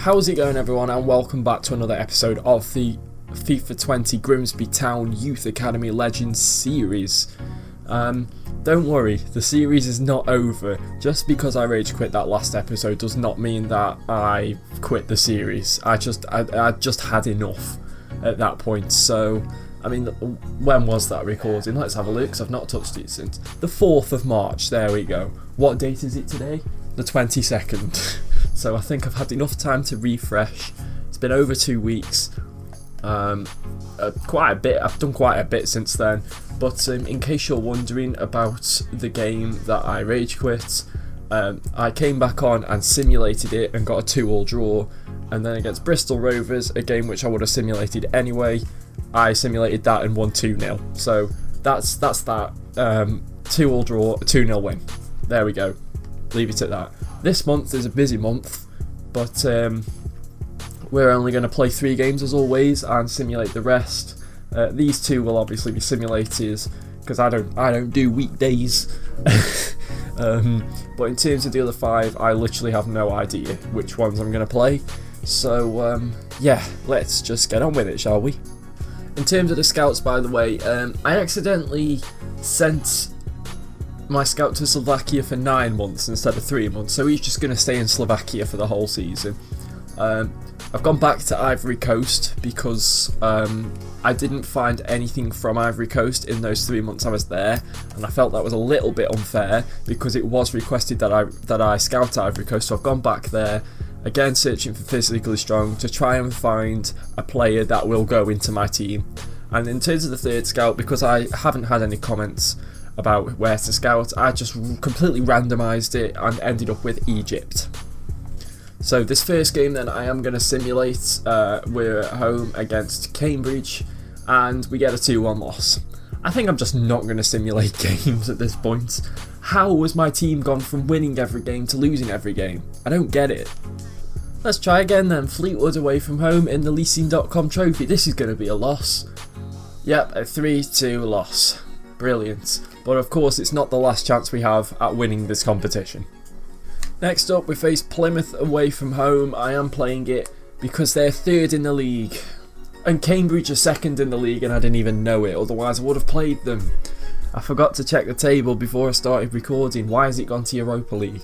How's it going, everyone, and welcome back to another episode of the FIFA 20 Grimsby Town Youth Academy Legends series. Don't worry, the series is not over. Just because I rage quit that last episode does not mean that I quit the series. I just had enough at that point. So, I mean, when was that recording? Let's have a look, because I've not touched it since the 4th of March. There we go. What date is it today? The 22nd. So I think I've had enough time to refresh. It's been over 2 weeks. Quite a bit. I've done quite a bit since then. But in case you're wondering about the game that I rage quit, I came back on and simulated it and got a 2-2 draw. And then against Bristol Rovers, a game which I would have simulated anyway, I simulated that and won 2-0. So that's that. 2-2 draw, 2-0 win. There we go. Leave it at that. This month is a busy month, but we're only going to play 3 games as always and simulate the rest. These 2 will obviously be simulators because I don't do weekdays. But in terms of the other 5, I literally have no idea which ones I'm going to play. So yeah, let's just get on with it, shall we? In terms of the scouts, by the way, I accidentally sent my scout to Slovakia for 9 months instead of 3 months, so he's just going to stay in Slovakia for the whole season. I've gone back to Ivory Coast because I didn't find anything from Ivory Coast in those 3 months I was there, and I felt that was a little bit unfair because it was requested that I scout Ivory Coast. So I've gone back there again, searching for physically strong to try and find a player that will go into my team. And in terms of the 3rd scout, because I haven't had any comments about where to scout, I just completely randomised it and ended up with Egypt. So this first game then I am going to simulate. We're at home against Cambridge and we get a 2-1 loss. I think I'm just not going to simulate games at this point. How has my team gone from winning every game to losing every game? I don't get it. Let's try again then. Fleetwood away from home in the leasing.com trophy. This is going to be a loss. Yep, a 3-2 loss. Brilliant. But of course it's not the last chance we have at winning this competition. Next up we face Plymouth away from home. I am playing it because they're 3rd in the league. And Cambridge are 2nd in the league and I didn't even know it, otherwise I would have played them. I forgot to check the table before I started recording. Why has it gone to Europa League?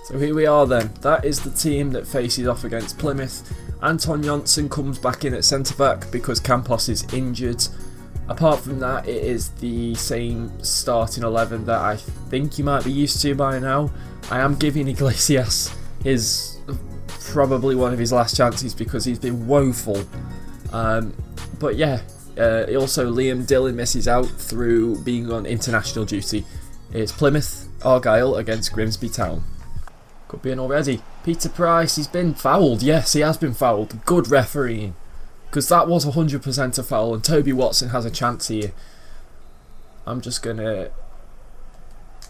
So here we are then. That is the team that faces off against Plymouth. Anton Janssen comes back in at centre back because Campos is injured. Apart from that, it is the same starting 11 that I think you might be used to by now. I am giving Iglesias probably one of his last chances because he's been woeful. But yeah, also Liam Dillon misses out through being on international duty. It's Plymouth Argyle against Grimsby Town. Could be in already. Peter Price, he's been fouled. Yes, he has been fouled. Good refereeing. Because that was 100% a foul and Toby Watson has a chance here. I'm just gonna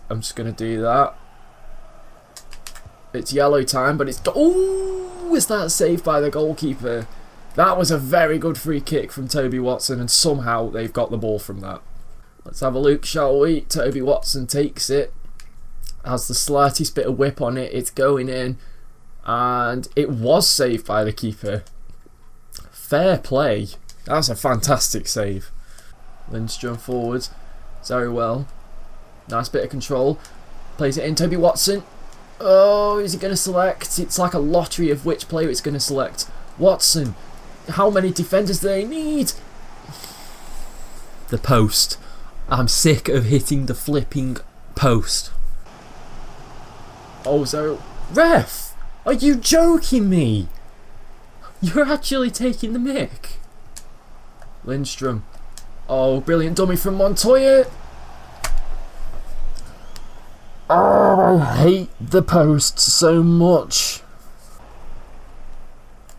do that. It's yellow time, but it's... Oh, is that saved by the goalkeeper? That was a very good free kick from Toby Watson and somehow they've got the ball from that. Let's have a look, shall we? Toby Watson takes it. Has the slightest bit of whip on it. It's going in. And it was saved by the keeper. Fair play. That's a fantastic save. Lindstrom forward. Very well. Nice bit of control. Plays it in. Toby Watson. Oh, is he going to select? It's like a lottery of which player it's going to select. Watson. How many defenders do they need? The post. I'm sick of hitting the flipping post. Oh, so... Ref! Are you joking me? You're actually taking the mick. Lindstrom. Oh, brilliant dummy from Montoya. Oh, I hate the post so much.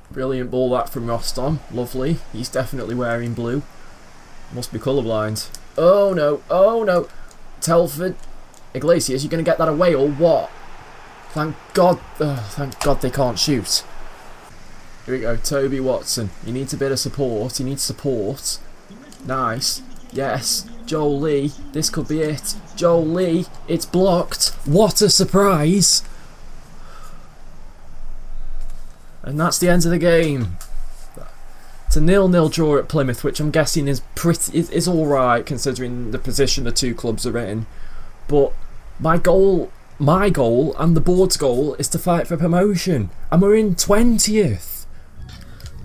Brilliant ball that from Rostom. Lovely. He's definitely wearing blue. Must be colourblind. Oh no. Oh no. Telford. Iglesias, you going to get that away or what? Thank God they can't shoot. Here we go, Toby Watson. He needs a bit of support. He needs support. Nice. Yes. Joel Lee. This could be it. Joel Lee. It's blocked. What a surprise. And that's the end of the game. It's a 0-0 draw at Plymouth, which I'm guessing is is all right considering the position the two clubs are in. But my goal, and the board's goal is to fight for promotion, and we're in 20th.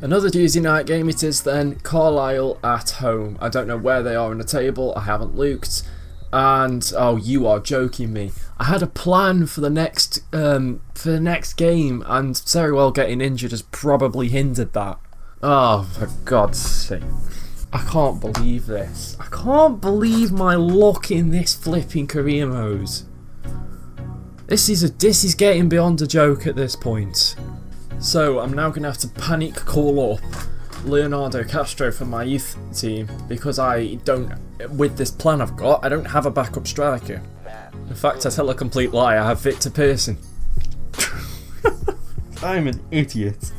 Another Tuesday night game it is then. Carlisle at home. I don't know where they are in the table. I haven't looked. And oh, you are joking me. I had a plan for the next game, and very well getting injured has probably hindered that. Oh, for God's sake. I can't believe this. I can't believe my luck in this flipping career mode. This is getting beyond a joke at this point. So I'm now going to have to panic call up Leonardo Castro for my youth team because with this plan I've got, I don't have a backup striker. In fact, I tell a complete lie, I have Victor Pearson. I'm an idiot.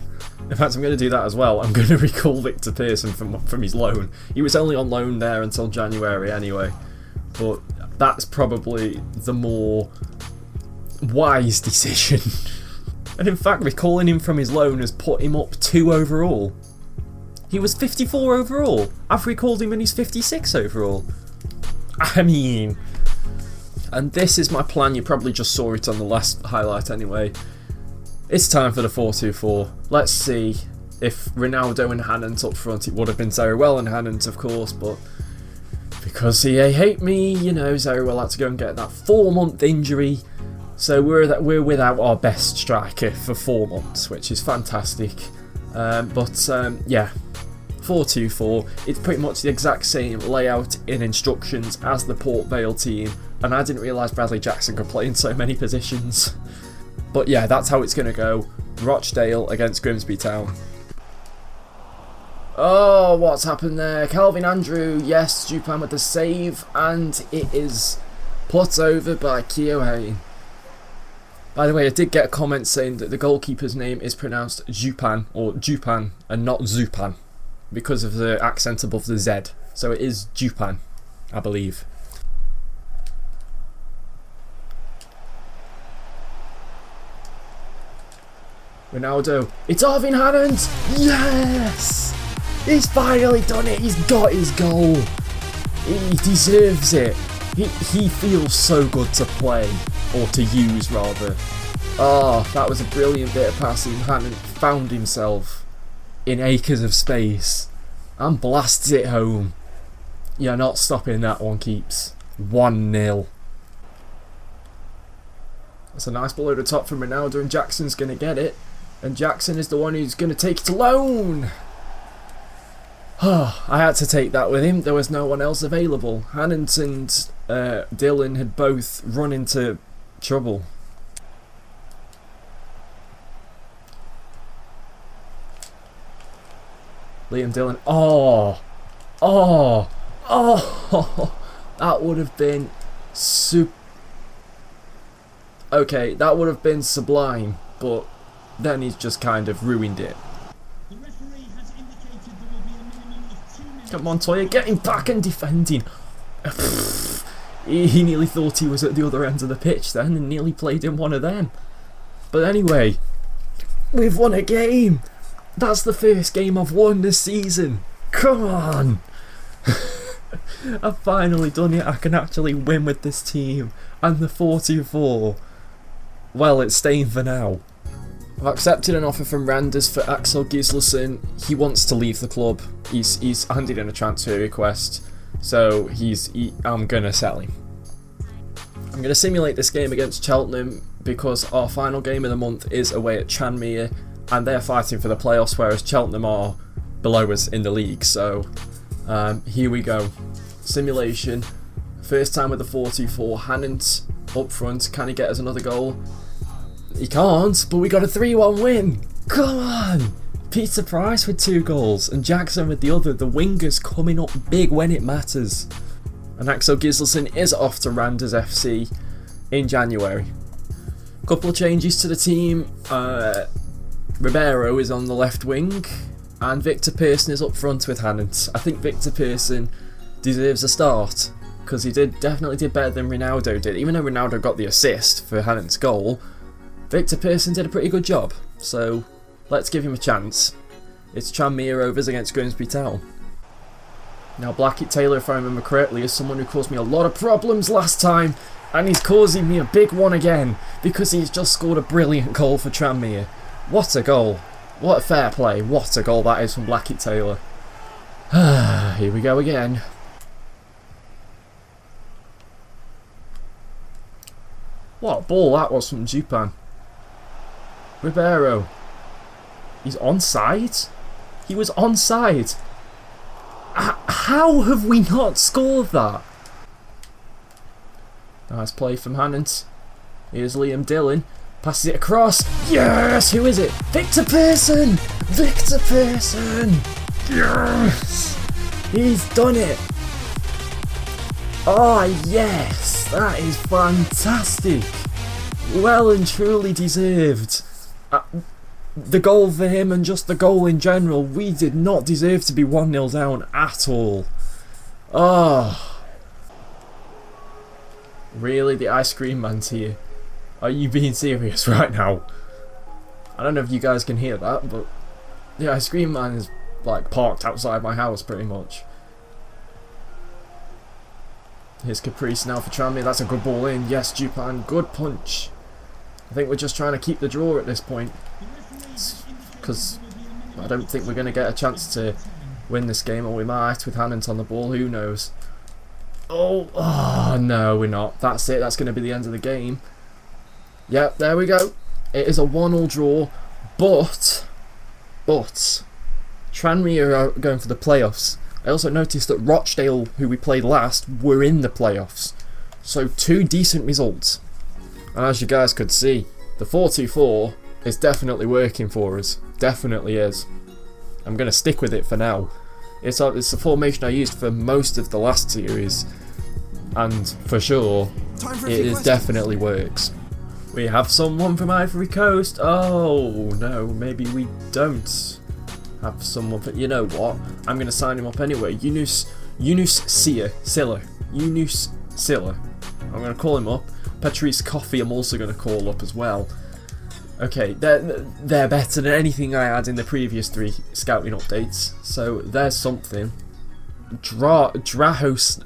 In fact, I'm going to do that as well. I'm going to recall Victor Pearson from his loan. He was only on loan there until January anyway, but that's probably the more wise decision. And in fact, recalling him from his loan has put him up 2 overall. He was 54 overall. I've recalled him and he's 56 overall. I mean... And this is my plan. You probably just saw it on the last highlight anyway. It's time for the 4-2-4. Let's see if Ronaldo and Hannant up front. It would have been Zerwell and Hannant, of course, but because he hate me, you know, Zerwell had to go and get that 4-month injury. So we're without our best striker for 4 months, which is fantastic. Yeah, 4-2-4. It's pretty much the exact same layout in instructions as the Port Vale team, and I didn't realise Bradley Jackson could play in so many positions. But yeah, that's how it's going to go. Rochdale against Grimsby Town. Oh, what's happened there? Calvin Andrew, yes, Jupan with the save, and it is put over by Keohane. By the way, I did get a comment saying that the goalkeeper's name is pronounced Jupan, or Jupan, and not Zupan, because of the accent above the Z. So it is Jupan, I believe. Ronaldo, it's Arvin Hannant! Yes! He's finally done it, he's got his goal. He deserves it. He feels so good to play, or to use rather. Oh, that was a brilliant bit of passing. Hannant found himself in acres of space and blasts it home. You're not stopping that one, Keeps. 1-0. That's a nice ball over the top from Ronaldo, and Jackson's going to get it. And Jackson is the one who's going to take it alone. I had to take that with him. There was no one else available. Hannant and Dylan had both run into trouble. Liam Dillon. Oh, that would have been okay, that would have been sublime, but then he's just kind of ruined it. Come on, Toya, getting back and defending. He nearly thought he was at the other end of the pitch then and nearly played in one of them. But anyway, we've won a game. That's the first game I've won this season. Come on. I've finally done it. I can actually win with this team. And the 4-2-4, well, it's staying for now. I've accepted an offer from Randers for Axel Gislason. He wants to leave the club. He's handed in a transfer request, so I'm gonna sell him. I'm gonna simulate this game against Cheltenham because our final game of the month is away at Tranmere, and they're fighting for the playoffs, whereas Cheltenham are below us in the league. So here we go. Simulation. First time with the 4-2-4. Hannant up front. Can he get us another goal? He can't, but we got a 3-1 win. Come on! Peter Price with 2 goals and Jackson with the other. The wingers coming up big when it matters. And Axel Gislason is off to Randers FC in January. Couple of changes to the team. Ribeiro is on the left wing and Victor Pearson is up front with Hannant. I think Victor Pearson deserves a start because he definitely did better than Ronaldo did. Even though Ronaldo got the assist for Hannant's goal, Victor Pearson did a pretty good job. So let's give him a chance. It's Tranmere Rovers against Grimsby Town. Now Blackett Taylor, if I remember correctly, is someone who caused me a lot of problems last time, and he's causing me a big one again because he's just scored a brilliant goal for Tranmere. What a goal. What a fair play. What a goal that is from Blackett Taylor. Here we go again. What a ball that was from Jupan. Ribeiro. He's onside? He was onside. How have we not scored that? Nice play from Hannant. Here's Liam Dillon. Passes it across. Yes! Who is it? Victor Pearson! Victor Pearson! Yes! He's done it! Oh yes! That is fantastic! Well and truly deserved. The goal for him and just the goal in general, we did not deserve to be 1-0 down at all. Oh. Really? The ice cream man's here? Are you being serious right now? I don't know if you guys can hear that, but the ice cream man is like parked outside my house pretty much. Here's Caprice now for Tranmere. That's a good ball in. Yes, Jupan. Good punch. I think we're just trying to keep the draw at this point, because I don't think we're going to get a chance to win this game, or we might with Hannant on the ball. Who knows? Oh, no, we're not. That's it. That's going to be the end of the game. Yep, there we go. It is a 1-1 draw, but Tranmere are going for the playoffs. I also noticed that Rochdale, who we played last, were in the playoffs. So 2 decent results. And as you guys could see, the 4-2-4 is definitely working for us. Definitely is. I'm going to stick with it for now. It's the formation I used for most of the last series, and for sure, it definitely works. We have someone from Ivory Coast. Oh no, maybe we don't have someone. You know what? I'm going to sign him up anyway. Yunus Silla. I'm going to call him up. Patrice Coffey I'm also going to call up as well. Okay, they're better than anything I had in the previous 3 scouting updates. So there's something. Drahoslav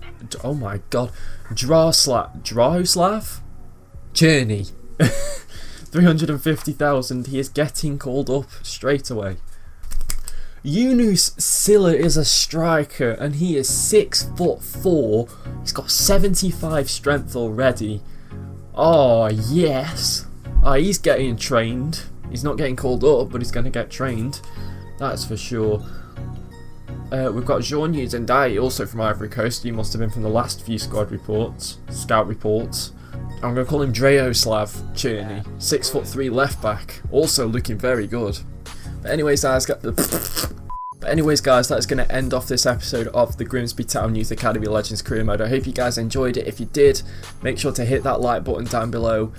Cherney. 350,000. He is getting called up straight away. Yunus Silla is a striker and he is 6'4". He's got 75 strength already. Oh yes. He's getting trained. He's not getting called up, but he's going to get trained. That's for sure. We've got Jean-Yves Ndiaye, also from Ivory Coast. He must have been from the last few scout reports. I'm going to call him Drahoslav Cherney. 6'3" left back. Also looking very good. But anyways, guys, that's going to end off this episode of the Grimsby Town Youth Academy Legends Career Mode. I hope you guys enjoyed it. If you did, make sure to hit that like button down below.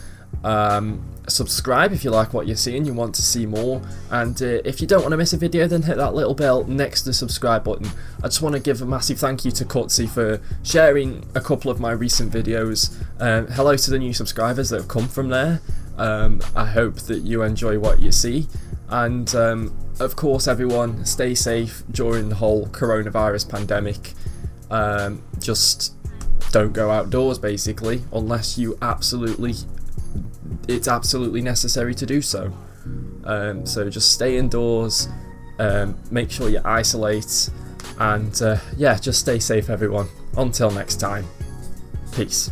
Subscribe if you like what you're seeing, you want to see more, and if you don't want to miss a video, then hit that little bell next to the subscribe button. I just want to give a massive thank you to Cutsy for sharing a couple of my recent videos. Hello to the new subscribers that have come from there. I hope that you enjoy what you see, and of course everyone stay safe during the whole coronavirus pandemic. Just don't go outdoors basically, unless it's absolutely necessary to do so. So just stay indoors, make sure you isolate, and yeah, just stay safe everyone. Until next time, peace.